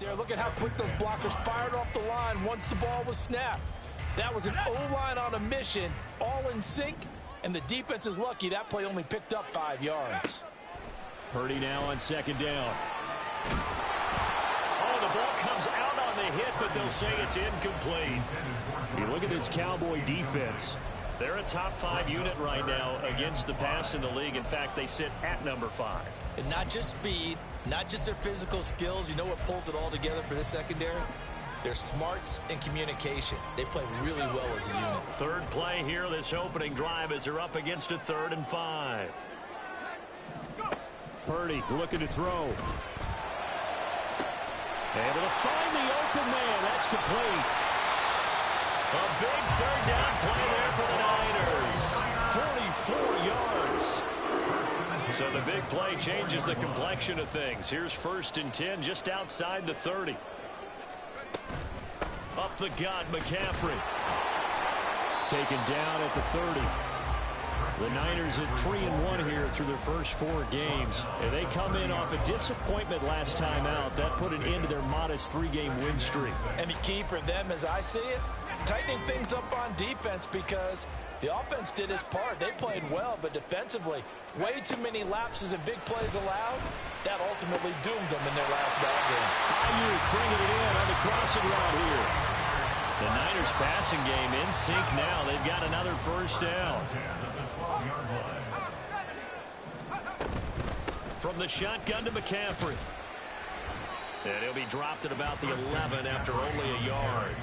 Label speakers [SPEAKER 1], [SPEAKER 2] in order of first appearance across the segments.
[SPEAKER 1] there. Look at how quick those blockers fired off the line once the ball was snapped. That was an O-line on a mission, all in sync, and the defense is lucky that play only picked up 5 yards.
[SPEAKER 2] Purdy now on second down. Oh, the ball comes out on the hit, but they'll say it's incomplete. You look at this Cowboy defense. They're a top 5 unit right now against the pass in the league. In fact, they sit at number 5.
[SPEAKER 1] And not just speed, not just their physical skills. You know what pulls it all together for this secondary? Their smarts and communication. They play really well as a unit.
[SPEAKER 2] Third play here, this opening drive, as they're up against a 3rd and 5. Purdy looking to throw. Able to find the open man. That's complete. A big 3rd down play there for the Niners. 44 yards. So the big play changes the complexion of things. Here's 1st and 10 just outside the 30. Up the gut, McCaffrey. Taken down at the 30. The Niners at 3-1 here through their first 4 games. And they come in off a disappointment last time out. That put an end to their modest 3-game win streak.
[SPEAKER 1] And the key for them, as I see it, tightening things up on defense, because the offense did its part. They played well, but defensively, way too many lapses and big plays allowed. That ultimately doomed them in their last ball game.
[SPEAKER 2] Ayuk bringing it in on the crossing route here. The Niners passing game in sync now. They've got another 1st down. From the shotgun to McCaffrey. And he'll be dropped at about the 11 after only a yard.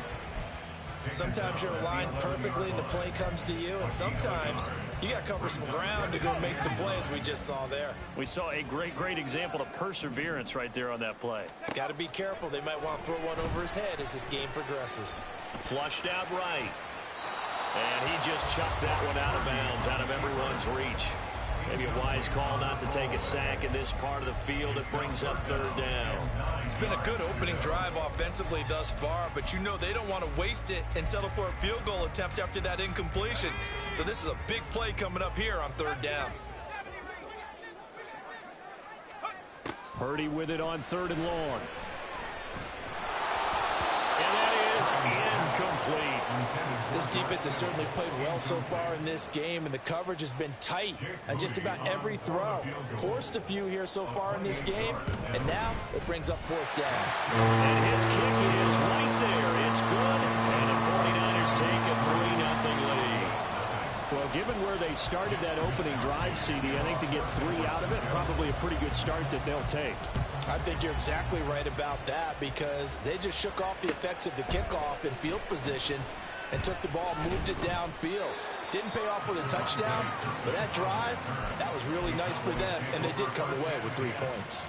[SPEAKER 1] Sometimes you're aligned perfectly and the play comes to you, and sometimes you got to cover some ground to go make the plays we just saw there.
[SPEAKER 2] We saw a great example of perseverance right there on that play.
[SPEAKER 1] Got to be careful. They might want to throw one over his head as this game progresses.
[SPEAKER 2] Flushed out right. And he just chucked that one out of bounds, out of everyone's reach. Maybe a wise call not to take a sack in this part of the field. It brings up 3rd down.
[SPEAKER 1] It's been a good opening drive offensively thus far, but you know they don't want to waste it and settle for a field goal attempt after that incompletion. So this is a big play coming up here on 3rd down.
[SPEAKER 2] Purdy with it on 3rd and long. And that is incomplete.
[SPEAKER 1] This defense has certainly played well so far in this game, and the coverage has been tight on just about every throw. Forced a few here so far in this game, and now it brings up 4th down.
[SPEAKER 2] And his kick is right there. It's good, and the 49ers take a 3-0 lead. Well, given where they started that opening drive, CD, I think to get 3 out of it, probably a pretty good start that they'll take.
[SPEAKER 1] I think you're exactly right about that, because they just shook off the effects of the kickoff in field position and took the ball, moved it downfield. Didn't pay off with a touchdown, but that drive, that was really nice for them, and they did come away with 3 points.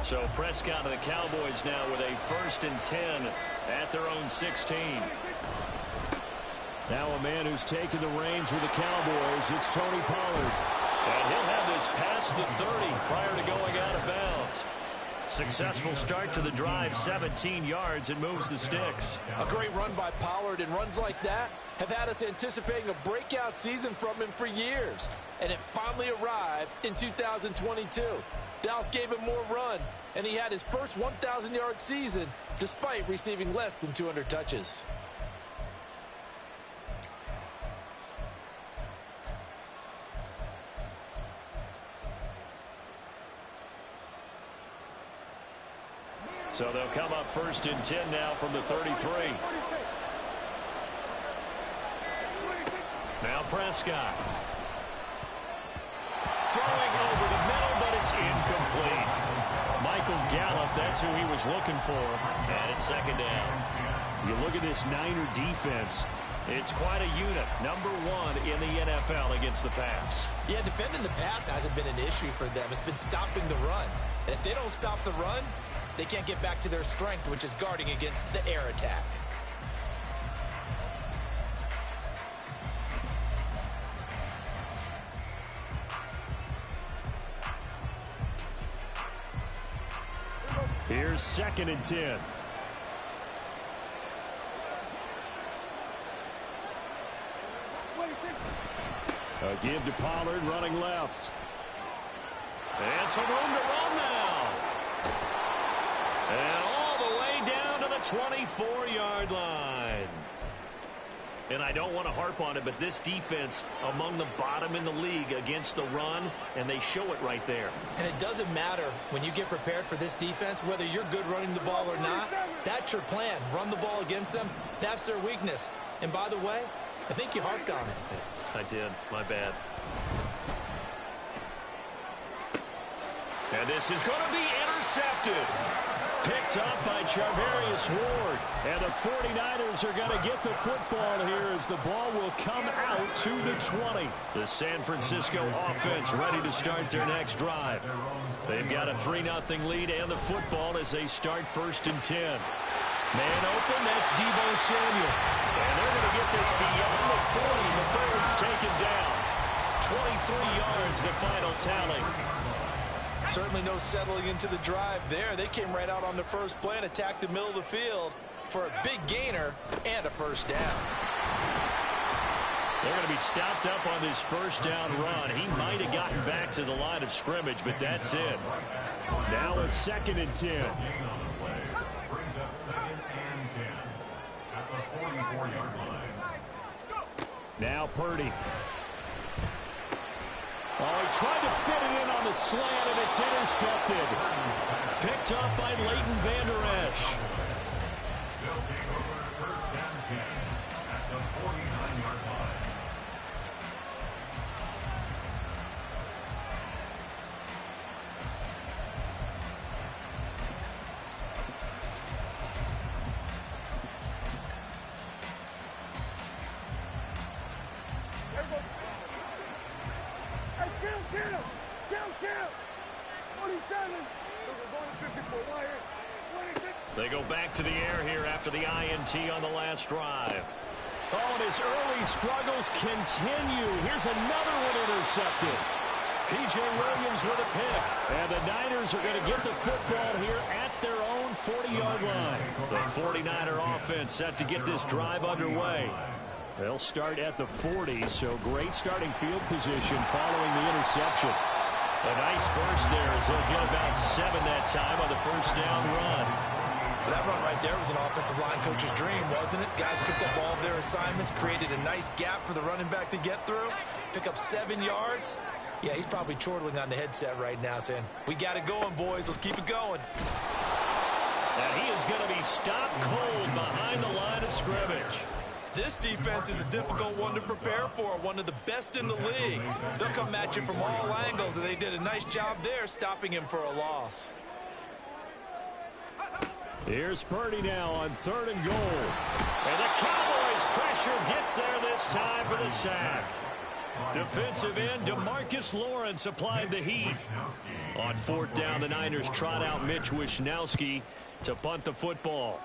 [SPEAKER 2] So Prescott and the Cowboys now with a 1st and 10 at their own 16. Now a man who's taken the reins with the Cowboys, it's Tony Pollard. And he'll have this past the 30 prior to going out of bounds. Successful start to the drive, 17 yards, and moves the sticks.
[SPEAKER 1] A great run by Pollard, and runs like that have had us anticipating a breakout season from him for years. And it finally arrived in 2022. Dallas gave him more run, and he had his first 1,000-yard season despite receiving less than 200 touches.
[SPEAKER 2] So they'll come up 1st and 10 now from the 33. Now Prescott. Throwing over the middle, but it's incomplete. Michael Gallup, that's who he was looking for. And it's 2nd down. You look at this Niner defense. It's quite a unit. Number 1 in the NFL against the pass.
[SPEAKER 1] Yeah, defending the pass hasn't been an issue for them. It's been stopping the run. And if they don't stop the run, they can't get back to their strength, which is guarding against the air attack.
[SPEAKER 2] Here's 2nd and 10. A give to Pollard, running left. And some room to run now. And all the way down to the 24-yard line. And I don't want to harp on it, but this defense among the bottom in the league against the run, and they show it right there.
[SPEAKER 1] And it doesn't matter when you get prepared for this defense, whether you're good running the ball or not, that's your plan. Run the ball against them, that's their weakness. And by the way, I think you harped on it.
[SPEAKER 2] I did. My bad. And this is going to be intercepted. Picked up by Charvarius Ward. And the 49ers are going to get the football here as the ball will come out to the 20. The San Francisco offense ready to start their next drive. They've got a 3-0 lead and the football as they start 1st and 10. Man open, that's Deebo Samuel. And they're going to get this beyond the 40 before it's taken down. 23 yards, the final tally.
[SPEAKER 1] Certainly no settling into the drive there. They came right out on the first play and attacked the middle of the field for a big gainer and a first down.
[SPEAKER 2] They're going to be stopped up on this first down run. He might have gotten back to the line of scrimmage, but that's it. Now a 2nd and 10. Now Purdy. Oh, he tried to fit it in on the slant, and it's intercepted. Picked up by Leighton Vander Esch. They go back to the air here after the INT on the last drive. Oh, and his early struggles continue. Here's another one intercepted. P.J. Williams with a pick. And the Niners are going to get the football here at their own 40-yard line. The 49er offense set to get this drive underway. They'll start at the 40, so great starting field position following the interception. A nice burst there as they'll get about 7 that time on the first down run.
[SPEAKER 1] That run right there was an offensive line coach's dream, wasn't it? Guys picked up all of their assignments, created a nice gap for the running back to get through, pick up 7 yards. Yeah, he's probably chortling on the headset right now saying, we got it going, boys. Let's keep it going.
[SPEAKER 2] And he is going to be stopped cold behind the line of scrimmage.
[SPEAKER 1] This defense is a difficult one to prepare for, one of the best in the league. They'll come at you from all angles, and they did a nice job there stopping him for a loss.
[SPEAKER 2] Here's Purdy now on 3rd and goal. And the Cowboys' pressure gets there this time for the sack. Defensive end DeMarcus Lawrence applied the heat. On 4th down, the Niners trot out Mitch Wishnowsky to punt the football.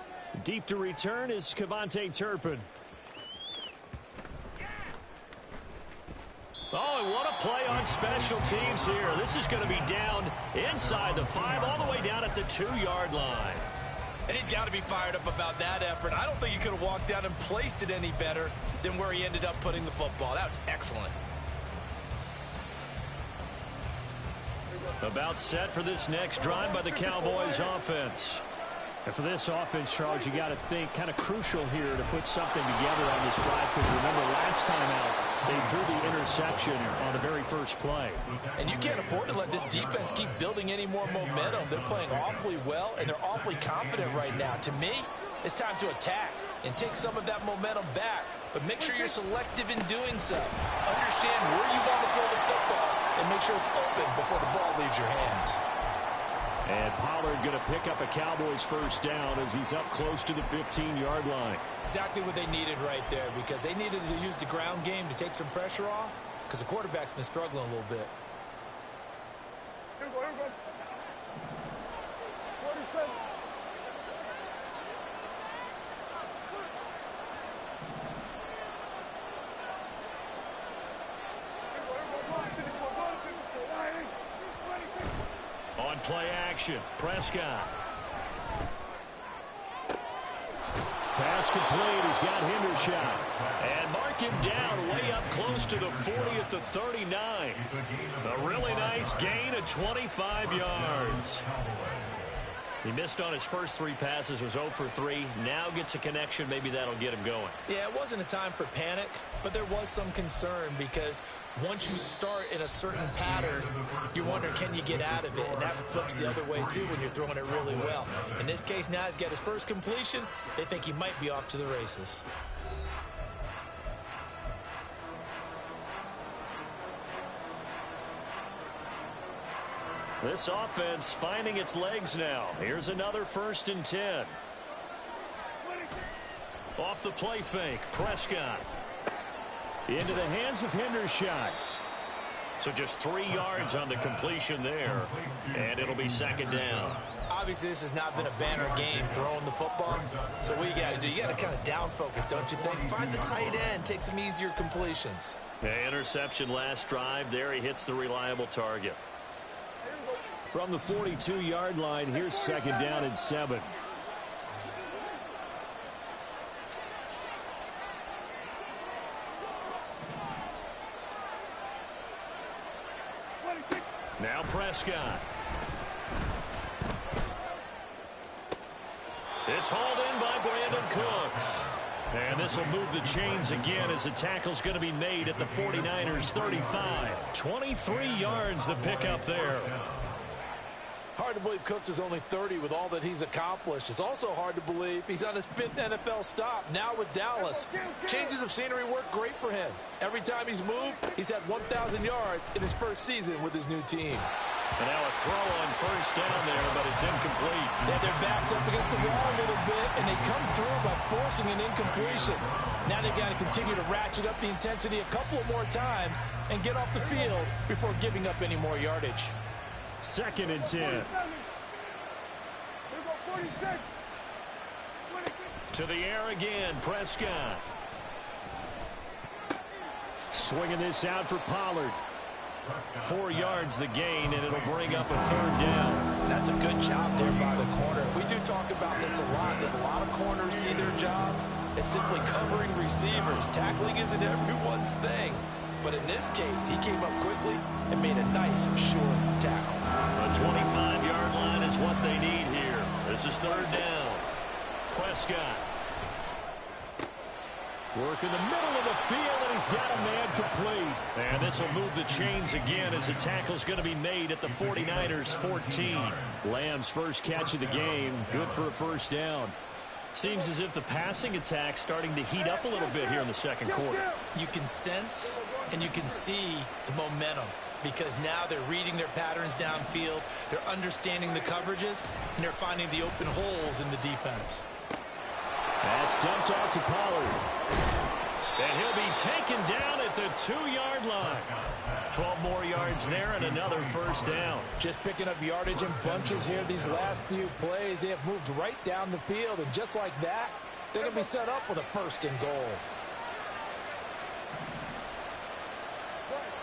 [SPEAKER 2] Deep to return is KaVontae Turpin. Oh, and what a play on special teams here. This is going to be down inside the 5, all the way down at the 2-yard line.
[SPEAKER 1] And he's got to be fired up about that effort. I don't think he could have walked down and placed it any better than where he ended up putting the football. That was excellent.
[SPEAKER 2] About set for this next drive by the Cowboys offense. And for this offense, Charles, you got to think kind of crucial here to put something together on this drive, because remember last time out, they threw the interception on the very first play.
[SPEAKER 1] And you can't afford to let this defense keep building any more momentum. They're playing awfully well, and they're awfully confident right now. To me, it's time to attack and take some of that momentum back. But make sure you're selective in doing so. Understand where you want to throw the football and make sure it's open before the ball leaves your hands.
[SPEAKER 2] And Pollard going to pick up a Cowboys first down as he's up close to the 15-yard line.
[SPEAKER 1] Exactly what they needed right there, because they needed to use the ground game to take some pressure off, because the quarterback's been struggling a little bit.
[SPEAKER 3] Here we go. 47.
[SPEAKER 2] On play action, Prescott. Pass complete. He's got Hendershot. And mark him down way up close to the 40 at the 39. A really nice gain of 25 yards. He missed on his first 3 passes, was 0 for 3. Now gets a connection. Maybe that'll get him going.
[SPEAKER 1] Yeah, it wasn't a time for panic, but there was some concern, because once you start in a certain pattern, you wonder, can you get out of it? And that flips the other way, too, when you're throwing it really well. In this case, now he's got his first completion. They think he might be off to the races.
[SPEAKER 2] This offense finding its legs now. Here's another 1st and 10. Off the play fake, Prescott. Into the hands of Hendershot. So just 3 yards on the completion there. And it'll be 2nd down.
[SPEAKER 1] Obviously, this has not been a banner game throwing the football. So what you got to do, you got to kind of down focus, don't you think? Find the tight end, take some easier completions.
[SPEAKER 2] Yeah, interception last drive. There he hits the reliable target. From the 42-yard line, here's 2nd down and 7. Now Prescott. It's hauled in by Brandon Cooks. And this will move the chains again as the tackle's going to be made at the 49ers 35. 23 yards the pickup there.
[SPEAKER 1] Hard to believe Cooks is only 30 with all that he's accomplished. It's also hard to believe he's on his 5th NFL stop, now with Dallas. Changes of scenery work great for him. Every time he's moved, he's had 1,000 yards in his first season with his new team.
[SPEAKER 2] And now a throw on 1st down there, but it's incomplete.
[SPEAKER 1] They have their backs up against the wall a little bit, and they come through by forcing an incompletion. Now they've got to continue to ratchet up the intensity a couple of more times and get off the field before giving up any more yardage.
[SPEAKER 2] 2nd and 10. To the air again, Prescott. Swinging this out for Pollard. 4 yards the gain, and it'll bring up a 3rd down.
[SPEAKER 1] That's a good job there by the corner. We do talk about this a lot, that a lot of corners see their job as simply covering receivers. Tackling isn't everyone's thing. But in this case, he came up quickly and made a nice, short tackle.
[SPEAKER 2] A 25-yard line is what they need here. This is 3rd down. Prescott. Work in the middle of the field, and he's got a man complete. And this will move the chains again as the tackle's going to be made at the 49ers 14. Lamb's first catch of the game. Good for a 1st down. Seems as if the passing attack's starting to heat up a little bit here in the 2nd quarter.
[SPEAKER 1] You can sense and you can see the momentum, because now they're reading their patterns downfield, they're understanding the coverages, and they're finding the open holes in the defense.
[SPEAKER 2] That's dumped off to Pollard. And he'll be taken down at the 2-yard line. 12 more yards there and another 1st down.
[SPEAKER 1] Just picking up yardage in bunches here these last few plays. They have moved right down the field, and just like that, they're going to be set up with a 1st and goal.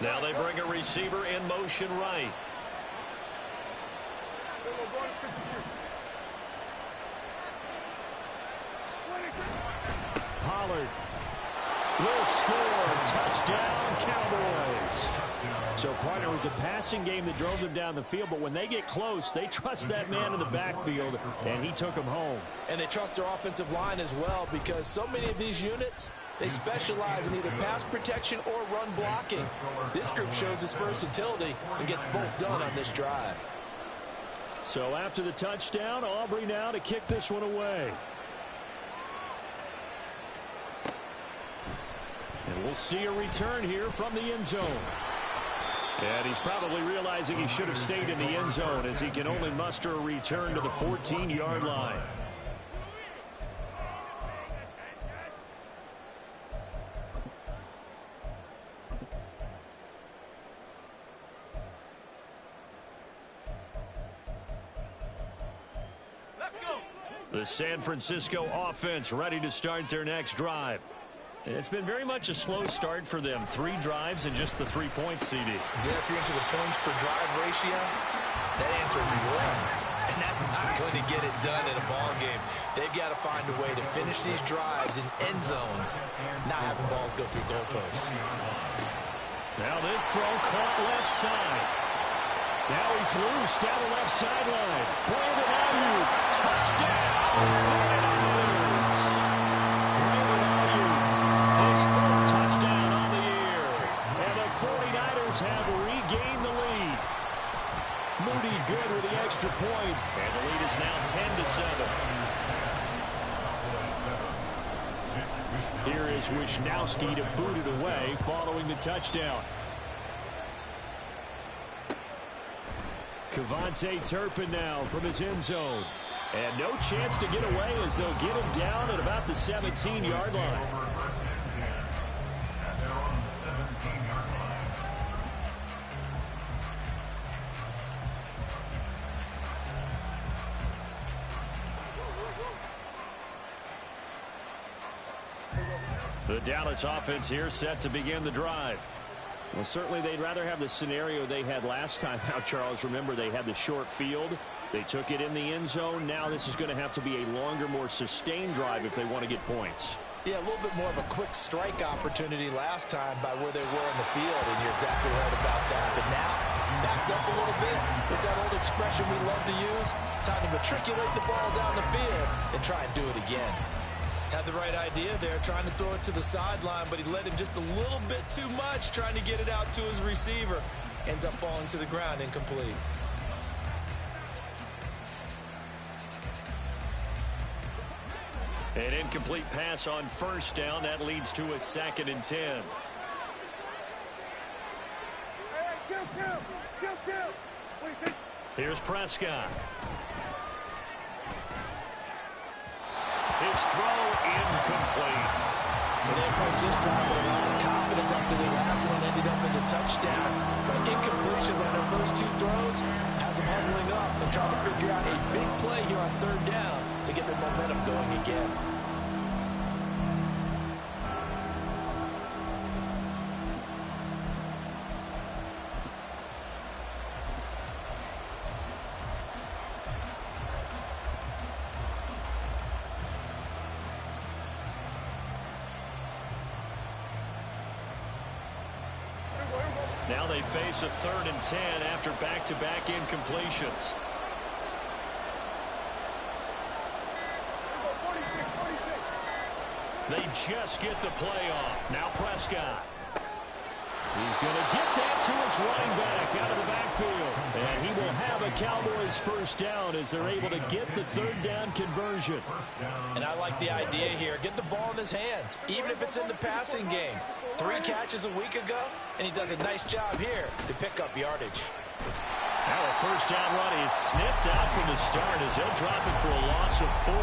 [SPEAKER 2] Now they bring a receiver in motion right. Pollard will score. Touchdown, Cowboys. So, partner, it was a passing game that drove them down the field, but when they get close, they trust that man in the backfield, and he took them home.
[SPEAKER 1] And they trust their offensive line as well, because so many of these units, they specialize in either pass protection or run blocking. This group shows its versatility and gets both done on this drive.
[SPEAKER 2] So after the touchdown, Aubrey now to kick this one away. And we'll see a return here from the end zone. And he's probably realizing he should have stayed in the end zone as he can only muster a return to the 14-yard line. The San Francisco offense ready to start their next drive. It's been very much a slow start for them. 3 drives and just the 3 points, CD.
[SPEAKER 1] Yeah, if you're into the points per drive ratio, that answer is 1. And that's not going to get it done in a ball game. They've got to find a way to finish these drives in end zones, not having balls go through goalposts.
[SPEAKER 2] Now this throw caught left side. Now he's loose down the left sideline. Brandon Ayuk, touchdown, 49ers. Brandon Ayuk, his 4th touchdown on the year. And the 49ers have regained the lead. Moody good with the extra point. And the lead is now 10-7. Here is Wishnowsky to boot it away following the touchdown. Kevontae Turpin now from his end zone. And no chance to get away as they'll get him down at about the 17-yard line. The Dallas offense here set to begin the drive. Well, certainly they'd rather have the scenario they had last time out, Charles. Remember, they had the short field. They took it in the end zone. Now this is going to have to be a longer, more sustained drive if they want to get points.
[SPEAKER 1] Yeah, a little bit more of a quick strike opportunity last time by where they were in the field, and you're exactly right about that. But now, backed up a little bit. It's that old expression we love to use. Time to matriculate the ball down the field and try and do it again. Had the right idea there, trying to throw it to the sideline, but he led him just a little bit too much, trying to get it out to his receiver. Ends up falling to the ground, incomplete.
[SPEAKER 2] An incomplete pass on first down. That leads to a 2nd and 10. Here's Prescott. His throw incomplete.
[SPEAKER 1] Well, they approach this drive with a lot of confidence after the last one ended up as a touchdown. But incompletions on their first 2 throws has them huddling up and trying to figure out a big play here on 3rd down to get their momentum going again.
[SPEAKER 2] Now they face a 3rd and 10 after back-to-back incompletions. They just get the play off. Now Prescott. He's going to get that to his running back out of the backfield. And he will have a Cowboys first down as they're able to get the 3rd down conversion.
[SPEAKER 1] And I like the idea here. Get the ball in his hands, even if it's in the passing game. 3 catches a week ago, and he does a nice job here to pick up yardage.
[SPEAKER 2] Now a first down run is sniffed out from the start as they'll drop it for a loss of 4.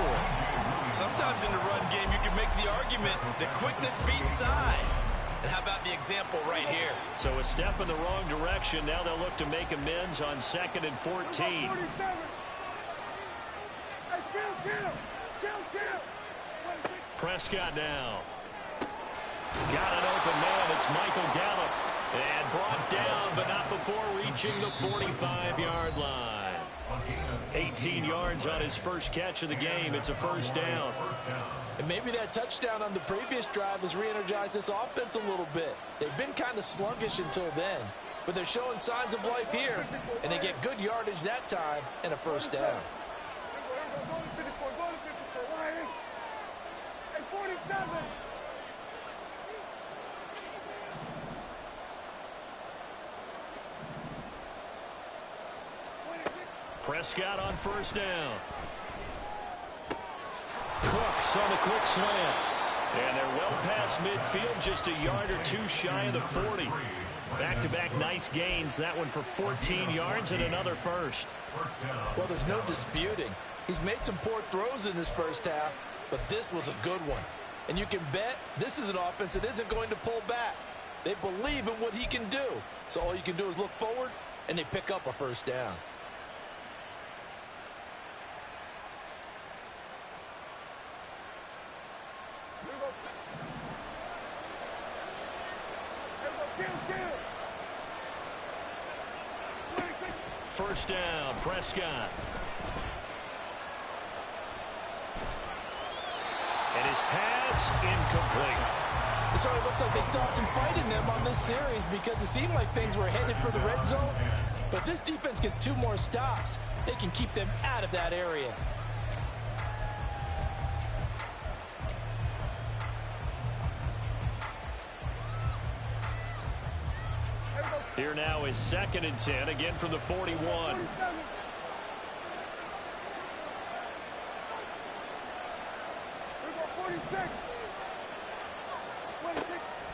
[SPEAKER 1] Sometimes in the run game, you can make the argument that quickness beats size. And how about the example right here?
[SPEAKER 2] So a step in the wrong direction. Now they'll look to make amends on 2nd and 14. Prescott now. Got an open man. It's Michael Gallup. And brought down, but not before reaching the 45-yard line. 18 yards on his first catch of the game. It's a first down.
[SPEAKER 1] And maybe that touchdown on the previous drive has re-energized this offense a little bit. They've been kind of sluggish until then, but they're showing signs of life here, and they get good yardage that time and a first down.
[SPEAKER 2] Prescott on first down. Cooks on the quick slant. And they're well past midfield, just a yard or 2 shy of the 40. Back-to-back nice gains. That one for 14 yards and another first.
[SPEAKER 1] Well, there's no disputing. He's made some poor throws in this first half, but this was a good one. And you can bet this is an offense that isn't going to pull back. They believe in what he can do. So all you can do is look forward, and they pick up a first down.
[SPEAKER 2] First down, Prescott. And his pass incomplete.
[SPEAKER 1] So it looks like they still have some fight in them on this series because it seemed like things were headed for the red zone. But this defense gets 2 more stops. They can keep them out of that area.
[SPEAKER 2] Here now is 2nd and 10, again from the 41.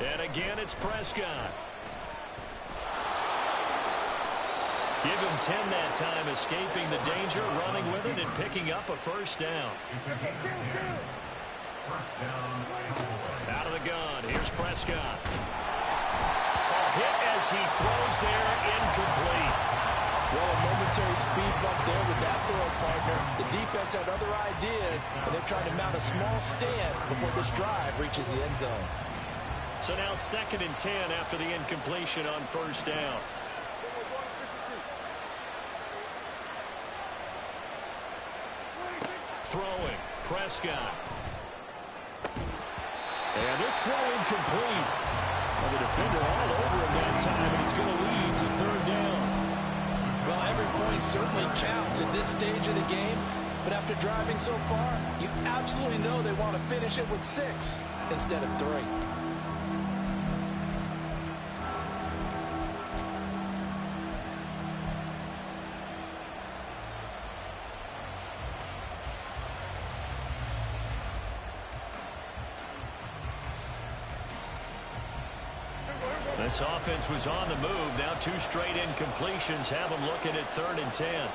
[SPEAKER 2] And again, it's Prescott. Give him 10 that time, escaping the danger, running with it, and picking up a first down. Out of the gun, here's Prescott. Hit as he throws there, incomplete.
[SPEAKER 1] Well, a momentary speed bump there with that throw partner. The defense had other ideas, and they're trying to mount a small stand before this drive reaches the end zone.
[SPEAKER 2] So now 2nd and 10 after the incompletion on first down. Throwing, Prescott. And this throw incomplete. Well, the defender all over him that time, and it's going to lead to 3rd down.
[SPEAKER 1] Well, every point certainly counts at this stage of the game, but after driving so far, you absolutely know they want to finish it with 6 instead of 3.
[SPEAKER 2] This offense was on the move. Now 2 straight incompletions have them looking at 3rd and 10.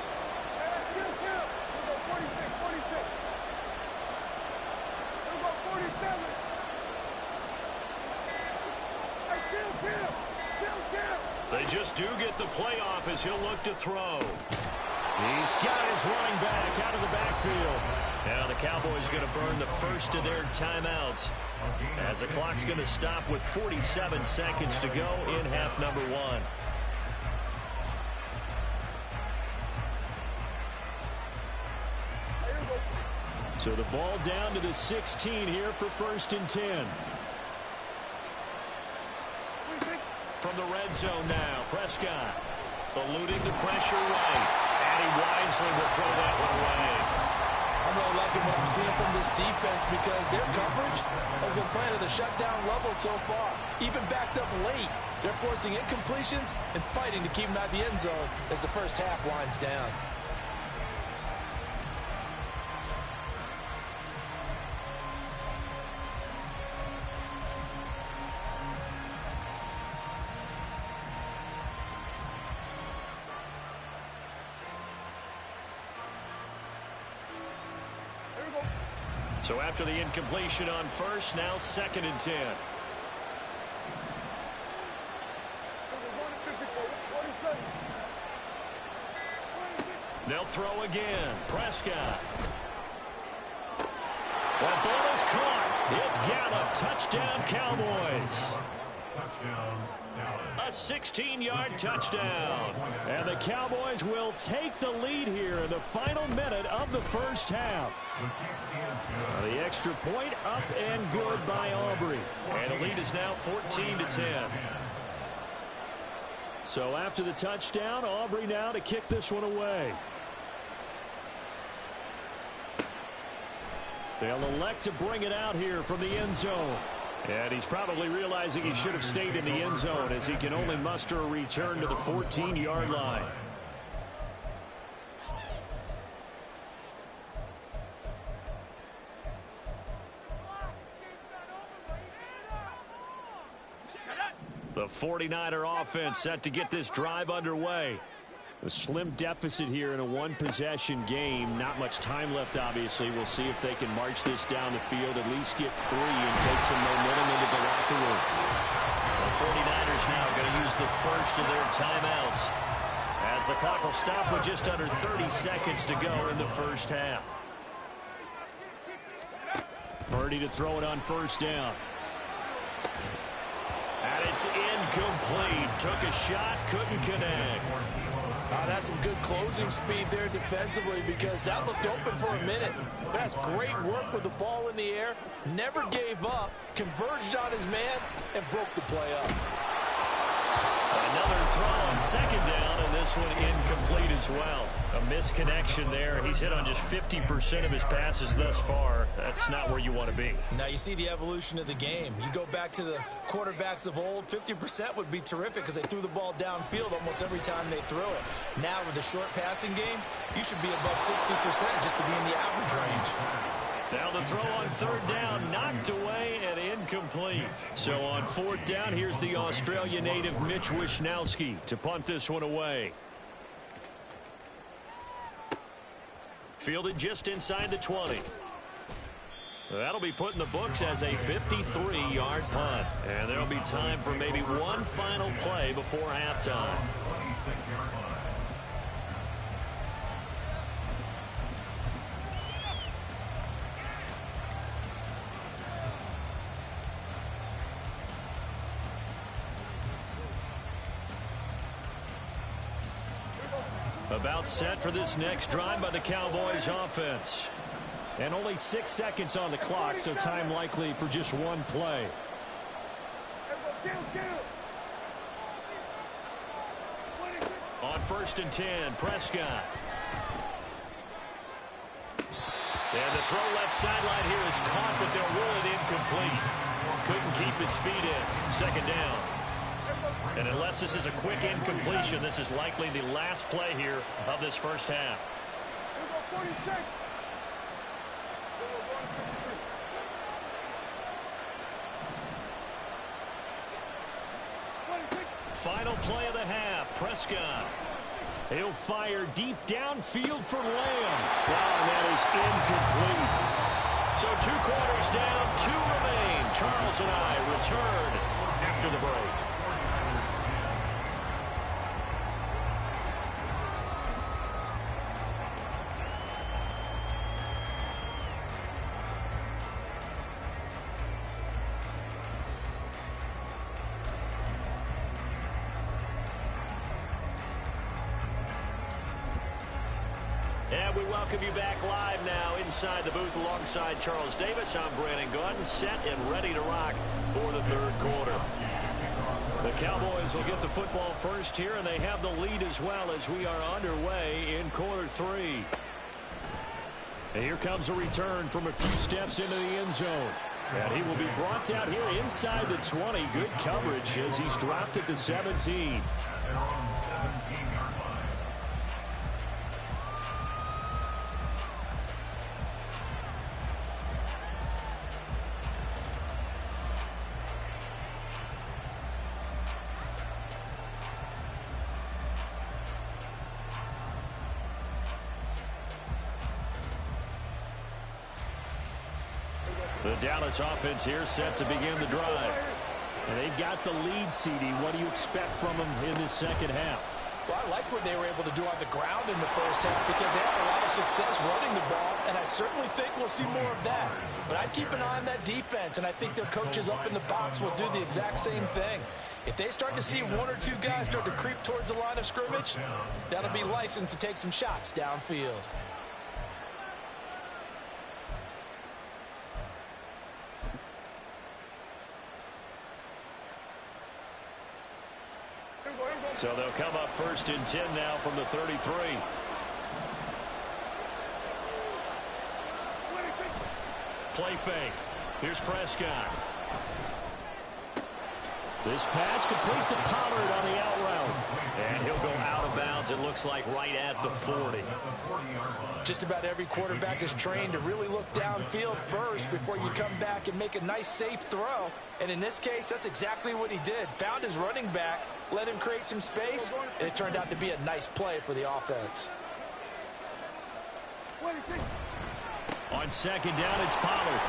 [SPEAKER 2] They just do get the playoff as he'll look to throw. He's got his running back out of the backfield. Now the Cowboys going to burn the first of their timeouts, as the clock's going to stop with 47 seconds to go in half number 1. So the ball down to the 16 here for 1st and 10. From the red zone now, Prescott eluding the pressure right, and he wisely will throw that one away.
[SPEAKER 1] I'm really liking what I'm seeing from this defense because their coverage has been playing at a shutdown level so far. Even backed up late, they're forcing incompletions and fighting to keep them out of the end zone as the first half winds down.
[SPEAKER 2] So after the incompletion on first, now 2nd and 10. They'll throw again. Prescott. That ball is caught. It's Gallup. Touchdown, Cowboys. A 16-yard touchdown. And the Cowboys will take the lead here in the final minute of the first half. The extra point up and good by Aubrey. And the lead is now 14-10. So after the touchdown, Aubrey now to kick this one away. They'll elect to bring it out here from the end zone. And he's probably realizing he should have stayed in the end zone as he can only muster a return to the 14-yard line. The 49er offense set to get this drive underway. A slim deficit here in a one-possession game. Not much time left, obviously. We'll see if they can march this down the field, at least get 3 and take some momentum into the locker room.
[SPEAKER 4] The 49ers now going to use the first of their timeouts, as the clock will stop with just under 30 seconds to go in the first half.
[SPEAKER 2] Purdy to throw it on first down.
[SPEAKER 4] And it's incomplete. Took a shot, couldn't connect.
[SPEAKER 1] That's some good closing speed there defensively, because that looked open for a minute. That's great work with the ball in the air. Never gave up, converged on his man, and broke the play up.
[SPEAKER 4] Another throw on second down, and this one incomplete as well.
[SPEAKER 2] A misconnection there. He's hit on just 50% of his passes thus far. That's not where you want to be.
[SPEAKER 5] Now you see the evolution of the game. You go back to the quarterbacks of old, 50% would be terrific because they threw the ball downfield almost every time they threw it. Now with the short passing game, you should be above 60% just to be in the average range.
[SPEAKER 2] Now the throw on third down, knocked away and incomplete. So on fourth down, here's the Australia native Mitch Wishnowsky to punt this one away. Fielded just inside the 20. That'll be put in the books as a 53-yard punt. And there'll be time for maybe one final play before halftime. About set for this next drive by the Cowboys offense. And only 6 seconds on the clock, so time likely for just one play. On first and 10, Prescott. And the throw left sideline here is caught, but they'll rule it incomplete. Couldn't keep his feet in. Second down. And unless this is a quick incompletion, this is likely the last play here of this first half. Final play of the half, Prescott. He'll fire deep downfield for Lamb. Wow, and that is incomplete. So 2 quarters down, 2 remain. Charles and I return after the break. And we welcome you back live now inside the booth alongside Charles Davis. I'm Brandon Gaudin, set and ready to rock for the third quarter. The Cowboys will get the football first here, and they have the lead as well as we are underway in quarter 3. And here comes a return from a few steps into the end zone. And he will be brought down here inside the 20. Good coverage as he's dropped at the 17. The Dallas offense here set to begin the drive. And they've got the lead, CD. What do you expect from them in this second half?
[SPEAKER 1] Well, I like what they were able to do on the ground in the first half because they had a lot of success running the ball, and I certainly think we'll see more of that. But I'd keep an eye on that defense, and I think their coaches up in the box will do the exact same thing. If they start to see 1 or 2 guys start to creep towards the line of scrimmage, that'll be licensed to take some shots downfield.
[SPEAKER 2] So they'll come up first and 10 now from the 33. Play fake. Here's Prescott. This pass complete to Pollard on the out route. And he'll go out of bounds
[SPEAKER 4] yards, it looks like right at the 40.
[SPEAKER 5] Just about every quarterback is trained to really look downfield first before you come back and make a nice, safe throw. And in this case, that's exactly what he did. Found his running back, let him create some space, and it turned out to be a nice play for the offense.
[SPEAKER 2] On second down, it's Pollard.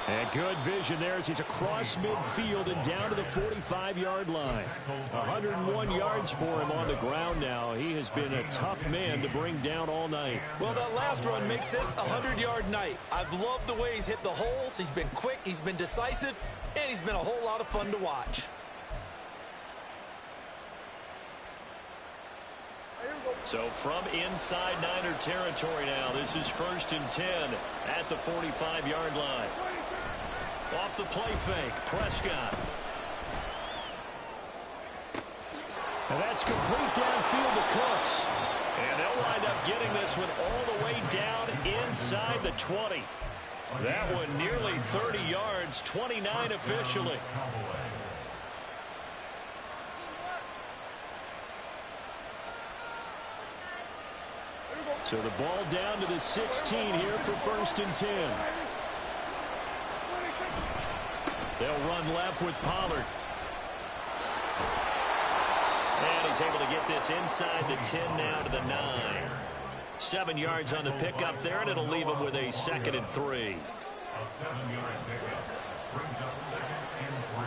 [SPEAKER 2] And good vision there as he's across midfield and down to the 45-yard line. 101 yards for him on the ground now. He has been a tough man to bring down all night.
[SPEAKER 5] Well, that last run makes this a 100-yard night. I've loved the way he's hit the holes. He's been quick, he's been decisive, and he's been a whole lot of fun to watch.
[SPEAKER 4] So from inside Niner territory now, this is 1st and 10 at the 45-yard line. Off the play fake, Prescott.
[SPEAKER 2] And that's complete downfield to Cooks.
[SPEAKER 4] And they'll wind up getting this one all the way down inside the 20. That one nearly 30 yards, 29 officially.
[SPEAKER 2] So the ball down to the 16 here for 1st and 10.
[SPEAKER 4] They'll run left with Pollard. And he's able to get this inside the 10 now to the 9. 7 yards on the pickup there, and it'll leave him with a 2nd and 3.
[SPEAKER 3] A 7-yard pickup brings up 2nd and 3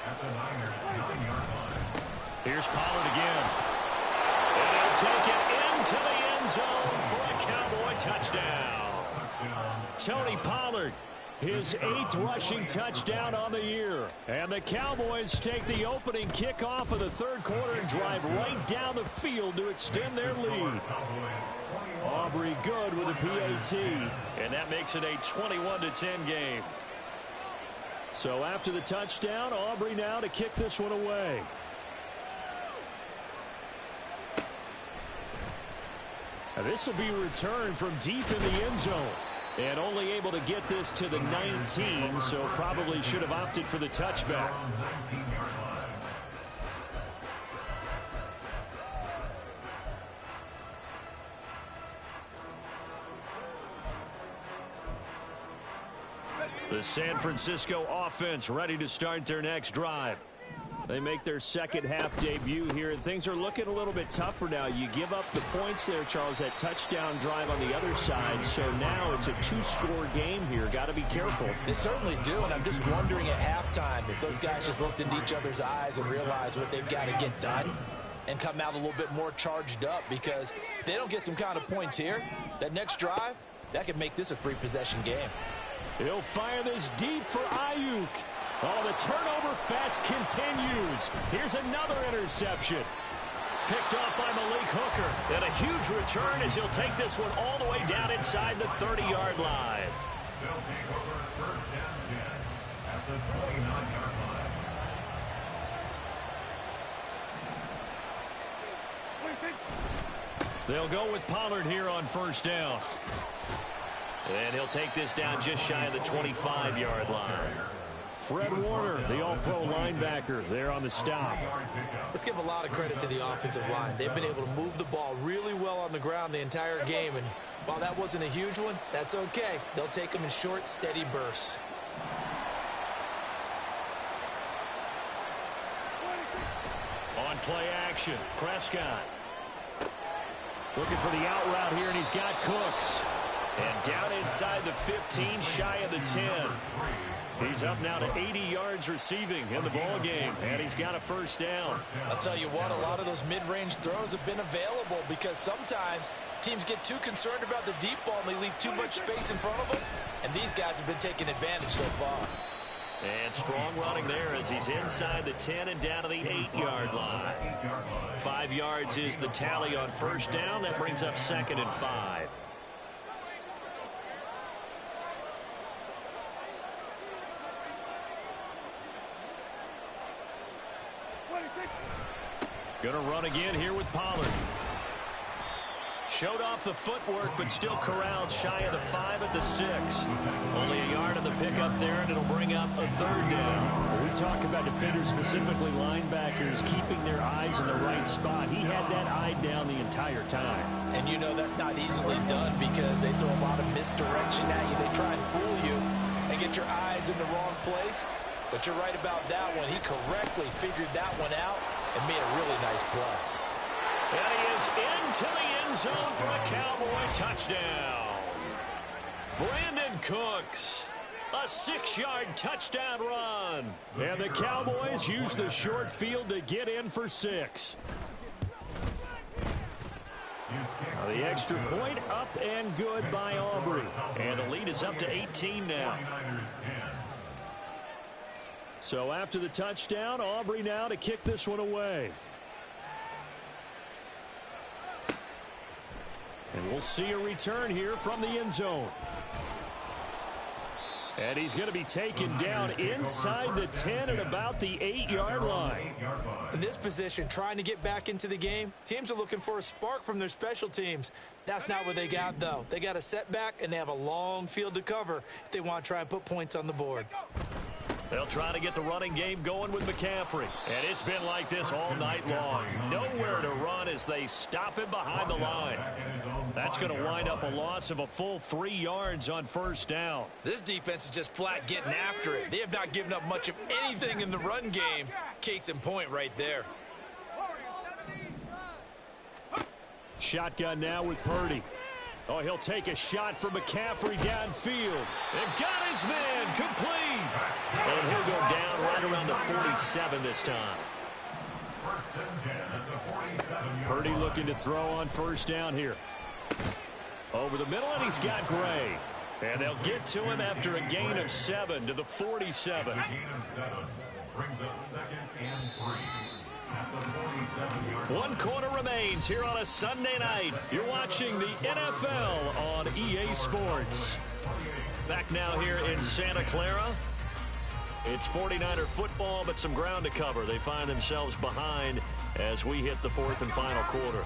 [SPEAKER 3] at the Niners' 9-yard line.
[SPEAKER 2] Here's Pollard again.
[SPEAKER 4] And he'll take it into the end zone for a Cowboy touchdown.
[SPEAKER 2] Tony Pollard, his 8th rushing touchdown on the year. And the Cowboys take the opening kickoff of the 3rd quarter and drive right down the field to extend their lead. Aubrey Good with a PAT.
[SPEAKER 4] And that makes it a 21-10 game.
[SPEAKER 2] So after the touchdown, Aubrey now to kick this one away. Now this will be returned from deep in the end zone. And only able to get this to the 19, so probably should have opted for the touchback.
[SPEAKER 4] The San Francisco offense ready to start their next drive.
[SPEAKER 2] They make their second half debut here, and things are looking a little bit tougher now. You give up the points there, Charles, that touchdown drive on the other side. So now it's a 2-score game here. Got to be careful.
[SPEAKER 5] They certainly do, and I'm just wondering at halftime if those guys just looked into each other's eyes and realized what they've got to get done and come out a little bit more charged up, because if they don't get some kind of points here, that next drive, that could make this a 3-possession game.
[SPEAKER 2] He'll fire this deep for Ayuk. Oh, the turnover fest continues. Here's another interception.
[SPEAKER 4] Picked off by Malik Hooker. And a huge return as he'll take this one all the way down inside the 30-yard line.
[SPEAKER 3] They'll take over 1st and 10 at the 29-yard line.
[SPEAKER 4] They'll go with Pollard here on 1st down. And he'll take this down just shy of the 25-yard line.
[SPEAKER 2] Fred Warner, the all-pro linebacker, there on the stop.
[SPEAKER 5] Let's give a lot of credit to the offensive line. They've been able to move the ball really well on the ground the entire game, and while that wasn't a huge one, that's okay. They'll take them in short, steady bursts.
[SPEAKER 4] On play action, Prescott.
[SPEAKER 2] Looking for the out route here, and he's got Cooks.
[SPEAKER 4] And down inside the 15, shy of the 10. He's up now to 80 yards receiving in the ball game, and he's got a 1st down.
[SPEAKER 5] I'll tell you what, a lot of those mid-range throws have been available, because sometimes teams get too concerned about the deep ball and they leave too much space in front of them, and these guys have been taking advantage so far.
[SPEAKER 4] And strong running there as he's inside the 10 and down to the 8-yard line. 5 yards is the tally on 1st down. That brings up 2nd and 5.
[SPEAKER 2] Gonna run again here with Pollard.
[SPEAKER 4] Showed off the footwork, but still corralled shy of the 5 at the 6. Only a yard of the pickup there, and it'll bring up a 3rd down.
[SPEAKER 2] When we talk about defenders, specifically linebackers, keeping their eyes in the right spot. He had that eye down the entire time.
[SPEAKER 5] And you know that's not easily done because they throw a lot of misdirection at you. They try and fool you and get your eyes in the wrong place. But you're right about that one. He correctly figured that one out and made a really nice play.
[SPEAKER 4] And he is into the end zone for a Cowboy touchdown. Brandon Cooks, a 6-yard touchdown run. And the Cowboys use the short field to get in for 6. Now the extra point up and good by Aubrey. And the lead is up to 18 now. So after the touchdown, Aubrey now to kick this one away. And we'll see a return here from the end zone. And he's going to be taken down inside the 10 at about the 8-yard line.
[SPEAKER 5] In this position, trying to get back into the game, teams are looking for a spark from their special teams. That's not what they got, though. They got a setback, and they have a long field to cover if they want to try and put points on the board.
[SPEAKER 4] They'll try to get the running game going with McCaffrey. And it's been like this all night long. Nowhere to run as they stop him behind the line. That's going to wind up a loss of a full 3 yards on 1st down.
[SPEAKER 5] This defense is just flat getting after it. They have not given up much of anything in the run game. Case in point right there.
[SPEAKER 2] Shotgun now with Purdy. Oh, he'll take a shot from McCaffrey downfield.
[SPEAKER 4] They've got his man complete. And he'll go down right around the 47 this time.
[SPEAKER 2] Purdy looking to throw on 1st down here. Over the middle, and he's got Gray.
[SPEAKER 4] And they'll get to him after a gain of 7 to the 47.
[SPEAKER 3] Gain of 7 brings up 2nd and 3. At the 47-yard line.
[SPEAKER 4] 1 quarter remains here on a Sunday night. You're watching the NFL on EA Sports. Back now here in Santa Clara. It's 49er football, but some ground to cover. They find themselves behind as we hit the 4th and final quarter.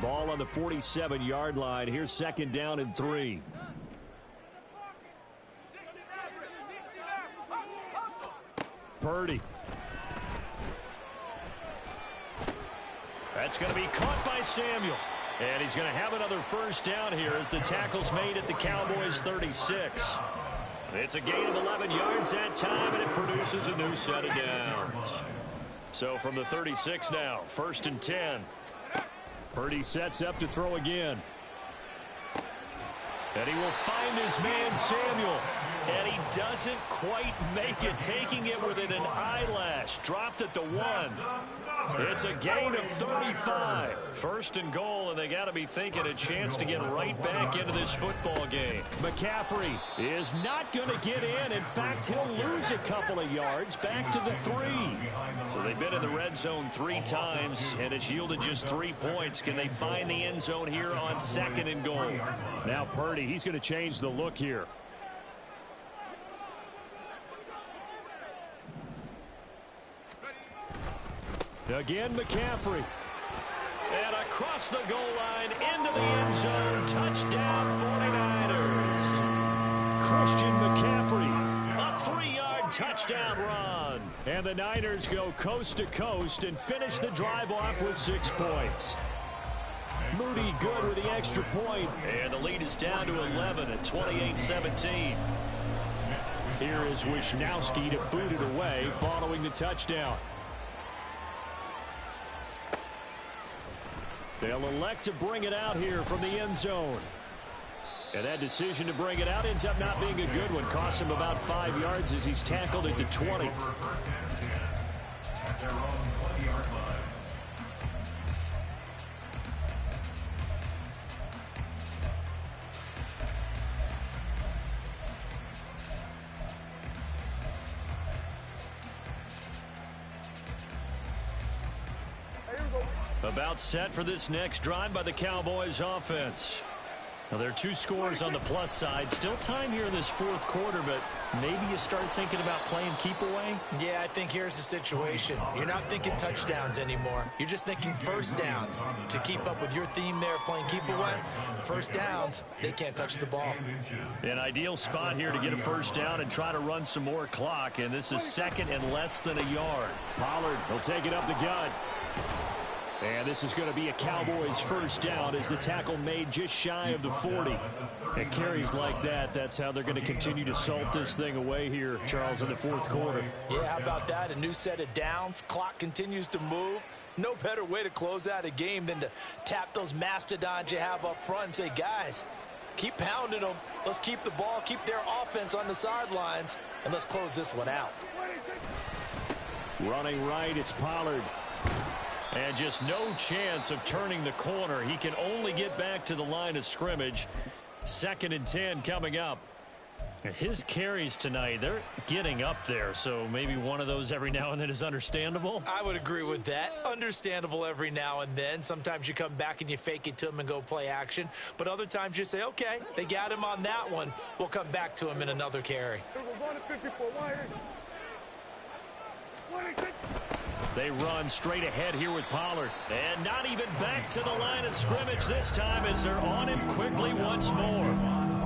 [SPEAKER 2] Ball on the 47-yard line. Here's 2nd down and 3. Purdy.
[SPEAKER 4] That's going to be caught by Samuel. And he's going to have another 1st down here as the tackle's made at the Cowboys 36. It's a gain of 11 yards that time, and it produces a new set of downs. So from the 36 now, 1st and 10.
[SPEAKER 2] Purdy sets up to throw again.
[SPEAKER 4] And he will find his man Samuel. And he doesn't quite make it, taking it within an eyelash. Dropped at the 1. It's a gain of 35. 1st and goal, and they got to be thinking a chance to get right back into this football game.
[SPEAKER 2] McCaffrey is not going to get in. In fact, he'll lose a couple of yards back to the 3.
[SPEAKER 4] So they've been in the red zone 3 times, and it's yielded just 3 points. Can they find the end zone here on 2nd and goal?
[SPEAKER 2] Now Purdy, he's going to change the look here. Again, McCaffrey.
[SPEAKER 4] And across the goal line into the end zone. Touchdown 49ers.
[SPEAKER 2] Christian McCaffrey.
[SPEAKER 4] A 3-yard touchdown run.
[SPEAKER 2] And the Niners go coast to coast and finish the drive off with 6 points. Moody good with the extra point.
[SPEAKER 4] And the lead is down to 11 at 28-17.
[SPEAKER 2] Here is Wisnowski to boot it away following the touchdown. They'll elect to bring it out here from the end zone. And that decision to bring it out ends up not being a good one. Costs him about 5 yards as he's tackled at the 20.
[SPEAKER 3] At their own 20-yard line.
[SPEAKER 4] About set for this next drive by the Cowboys offense. Well, there are 2 scores on the plus side. Still time here in this fourth quarter, but maybe you start thinking about playing keep away?
[SPEAKER 5] Yeah, I think here's the situation. You're not thinking touchdowns anymore. You're just thinking first downs. To keep up with your theme there, playing keep away, first downs, they can't touch the ball.
[SPEAKER 4] An ideal spot here to get a first down and try to run some more clock, and this is second and less than a yard.
[SPEAKER 2] Pollard will take it up the gut. And this is going to be a Cowboys first down as the tackle made just shy of the 40. And carries like that, that's how they're going to continue to salt this thing away here, Charles, in the fourth quarter.
[SPEAKER 1] Yeah, how about that? A new set of downs. Clock continues to move. No better way to close out a game than to tap those mastodons you have up front and say, guys, keep pounding them. Let's keep the ball, keep their offense on the sidelines, and let's close this one out.
[SPEAKER 2] Running right, it's Pollard.
[SPEAKER 4] And just no chance of turning the corner. He can only get back to the line of scrimmage. 2nd and 10 coming up. His carries tonight, they're getting up there, so maybe one of those every now and then is understandable.
[SPEAKER 5] I would agree with that. Understandable every now and then. Sometimes you come back and you fake it to him and go play action. But other times you say, okay, they got him on that one. We'll come back to him in another carry.
[SPEAKER 4] They run straight ahead here with Pollard. And not even back to the line of scrimmage this time as they're on him quickly once more.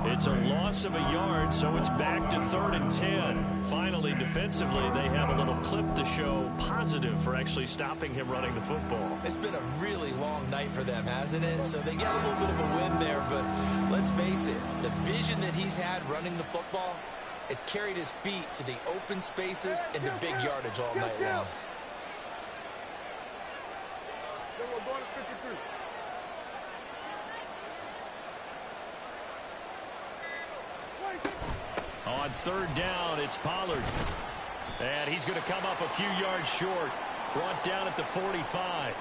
[SPEAKER 4] It's a loss of a yard, so it's back to 3rd and 10. Finally, defensively, they have a little clip to show positive for actually stopping him running the football.
[SPEAKER 5] It's been a really long night for them, hasn't it? So they got a little bit of a win there, but let's face it, the vision that he's had running the football has carried his feet to the open spaces and the big yardage all night long.
[SPEAKER 4] On 3rd down, it's Pollard. And he's going to come up a few yards short. Brought down at the 45.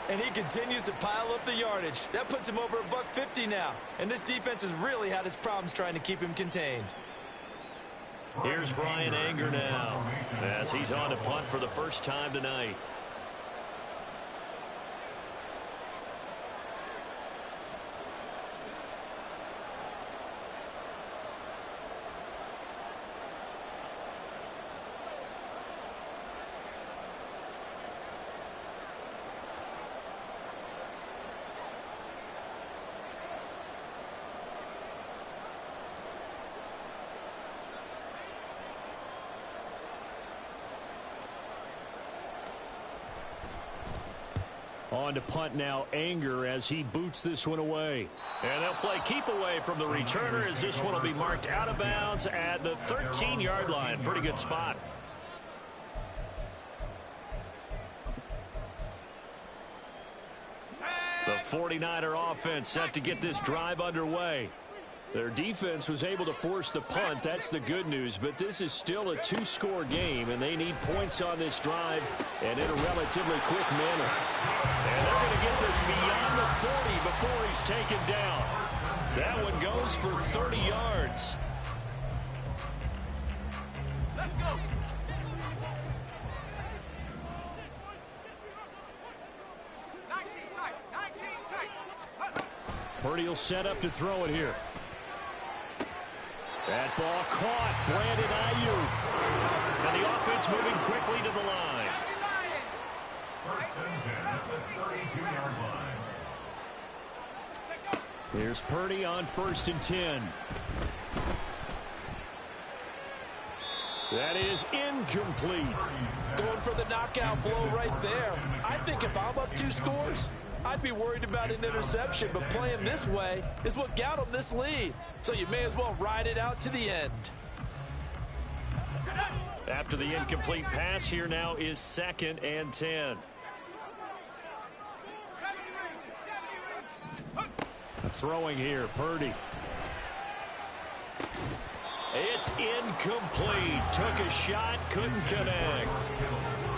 [SPEAKER 5] And he continues to pile up the yardage. That puts him over $150 now. And this defense has really had its problems trying to keep him contained.
[SPEAKER 4] Here's Bryan Anger now as he's on to punt for the first time tonight.
[SPEAKER 2] On to punt now, Anger, as he boots this one away.
[SPEAKER 4] And they'll play keep away from the returner as this one will be marked out of bounds at the 13-yard line. Pretty good spot. The 49er offense set to get this drive underway.
[SPEAKER 2] Their defense was able to force the punt. That's the good news. But this is still a 2-score game, and they need points on this drive and in a relatively quick manner.
[SPEAKER 4] And they're going to get this beyond the 40 before he's taken down. That one goes for 30 yards.
[SPEAKER 6] Let's go.
[SPEAKER 2] Purdy will set up to throw it here. That ball caught. Brandon Ayuk.
[SPEAKER 4] And the offense moving quickly to the line.
[SPEAKER 3] First and 10 at the 32-yard line.
[SPEAKER 2] Here's Purdy on 1st and 10. That is incomplete.
[SPEAKER 1] Going for the knockout blow right there. I think if I'm up 2 scores, I'd be worried about an interception, but playing this way is what got them this lead. So you may as well ride it out to the end.
[SPEAKER 4] After the incomplete pass, here now is 2nd and 10.
[SPEAKER 2] Throwing here, Purdy.
[SPEAKER 4] It's incomplete. Took a shot, couldn't connect.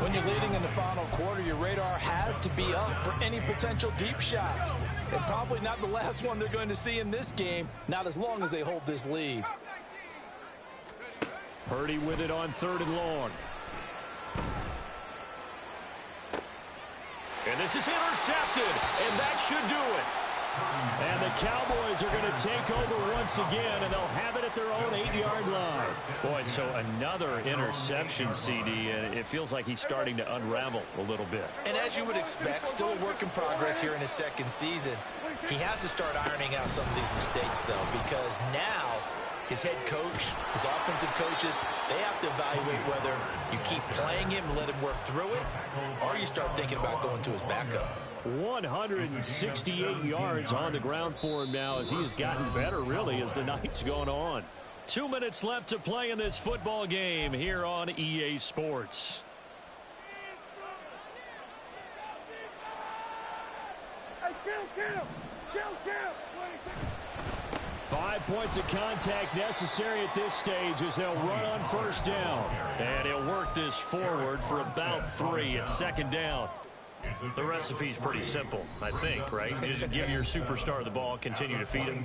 [SPEAKER 1] When you're leading in the final quarter, your radar has to be up for any potential deep shots. And probably not the last one they're going to see in this game, not as long as they hold this lead.
[SPEAKER 2] Purdy with it on 3rd and long.
[SPEAKER 4] And this is intercepted, and that should do it.
[SPEAKER 2] And the Cowboys are going to take over once again, and they'll have it at their own 8-yard line.
[SPEAKER 4] Boy, so another interception, CD, and it feels like he's starting to unravel a little bit.
[SPEAKER 5] And as you would expect, still a work in progress here in his second season. He has to start ironing out some of these mistakes, though, because now his head coach, his offensive coaches, they have to evaluate whether you keep playing him and let him work through it, or you start thinking about going to his backup.
[SPEAKER 2] 168 yards on the ground for him now as he has gotten better, really, as the night's going on.
[SPEAKER 4] 2 minutes left to play in this football game here on EA Sports.
[SPEAKER 6] Hey, kill.
[SPEAKER 2] 5 points of contact necessary at this stage as they'll run on first down.
[SPEAKER 4] And he'll work this forward for about 3 at second down. The recipe's pretty simple, I think, right? Just give your superstar the ball, continue to feed him.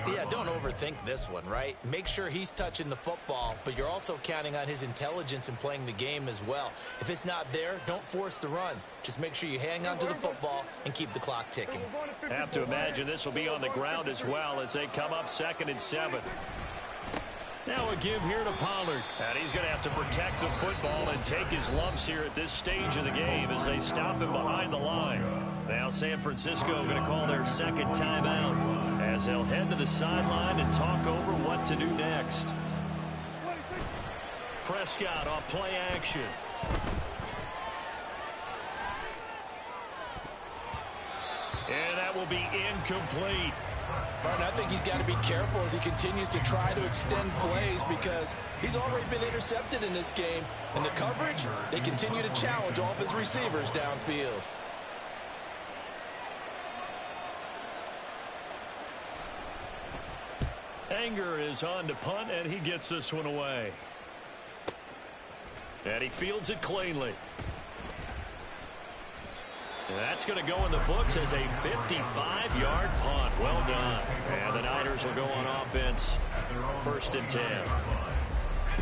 [SPEAKER 5] Yeah, don't overthink this one, right? Make sure he's touching the football, but you're also counting on his intelligence in playing the game as well. If it's not there, don't force the run. Just make sure you hang on to the football and keep the clock ticking.
[SPEAKER 4] Have to imagine this will be on the ground as well as they come up 2nd and 7.
[SPEAKER 2] Now a give here to Pollard.
[SPEAKER 4] And he's going to have to protect the football and take his lumps here at this stage of the game as they stop him behind the line. Now San Francisco going to call their second timeout as they'll head to the sideline and talk over what to do next. Prescott on play action. And that will be incomplete.
[SPEAKER 1] Martin, I think he's got to be careful as he continues to try to extend plays because he's already been intercepted in this game. And the coverage, they continue to challenge all of his receivers downfield.
[SPEAKER 4] Anger is on to punt, and he gets this one away. And he fields it cleanly. And that's going to go in the books as a 55-yard punt. Well done. And the Niners will go on offense. 1st and 10.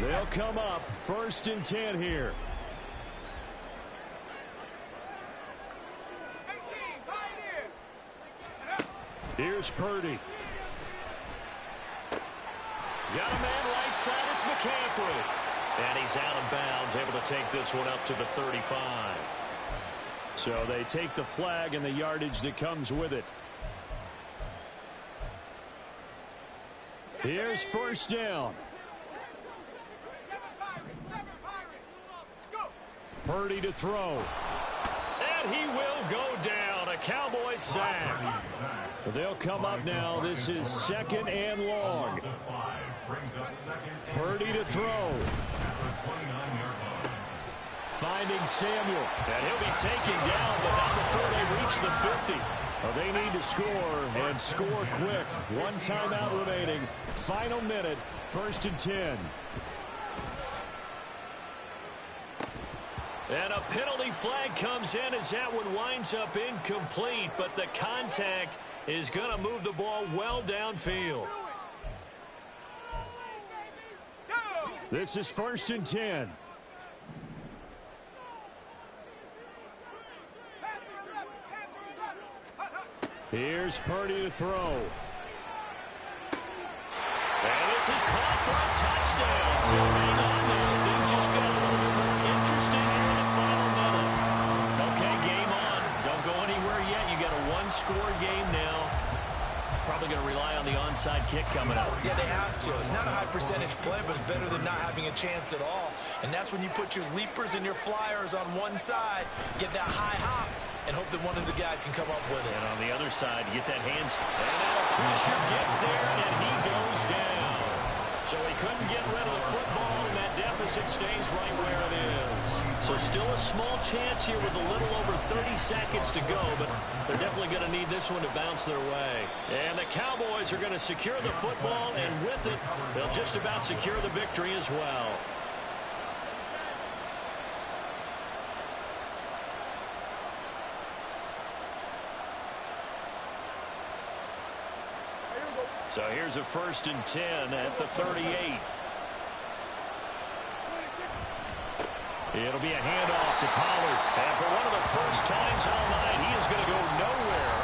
[SPEAKER 2] They'll come up 1st and 10 here. Here's Purdy.
[SPEAKER 4] Got a man right side. It's McCaffrey. And he's out of bounds, able to take this one up to the 35.
[SPEAKER 2] So they take the flag and the yardage that comes with it. Here's 1st down. Purdy to throw.
[SPEAKER 4] And he will go down. A Cowboys sack.
[SPEAKER 2] They'll come up now. This is 2nd and long. Purdy to throw. Finding Samuel.
[SPEAKER 4] And he'll be taken down, but not before they reach the 50.
[SPEAKER 2] Well, they need to score, and score quick. 1 timeout remaining. Final minute, 1st and 10.
[SPEAKER 4] And a penalty flag comes in as that one winds up incomplete, but the contact is going to move the ball well downfield.
[SPEAKER 2] This is 1st and 10. Here's Purdy to throw.
[SPEAKER 4] And this is caught for a touchdown. So hang on there. Things just got a little bit more interesting here in the final minute. Okay, game on. Don't go anywhere yet. You got a 1-score game now. Probably going to rely on the onside kick coming up.
[SPEAKER 5] Yeah, they have to. It's not a high percentage play, but it's better than not having a chance at all. And that's when you put your leapers and your flyers on one side, get that high hop, and hope that one of the guys can come up with it.
[SPEAKER 4] And on the other side, you get that hand. And now pressure gets there, and he goes down. So he couldn't get rid of the football, and that deficit stays right where it is. So still a small chance here with a little over 30 seconds to go, but they're definitely going to need this one to bounce their way. And the Cowboys are going to secure the football, and with it, they'll just about secure the victory as well. So here's a 1st and 10 at the 38. It'll be a handoff to Pollard. And for one of the first times all night, he is going to go nowhere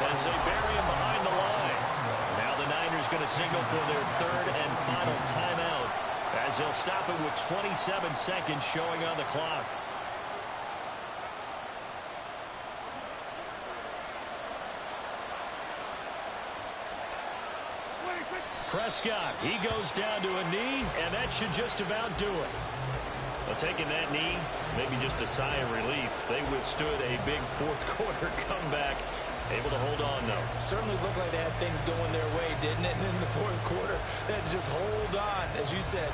[SPEAKER 4] as they bury him behind going to signal for their third and final timeout as they'll stop it with 27 seconds showing on the clock. Prescott, he goes down to a knee, and that should just about do it. Well, taking that knee, maybe just a sigh of relief. They withstood a big fourth quarter comeback. Able to hold on, though.
[SPEAKER 5] Certainly looked like they had things going their way, didn't it? And in the fourth quarter, they had to just hold on. As you said,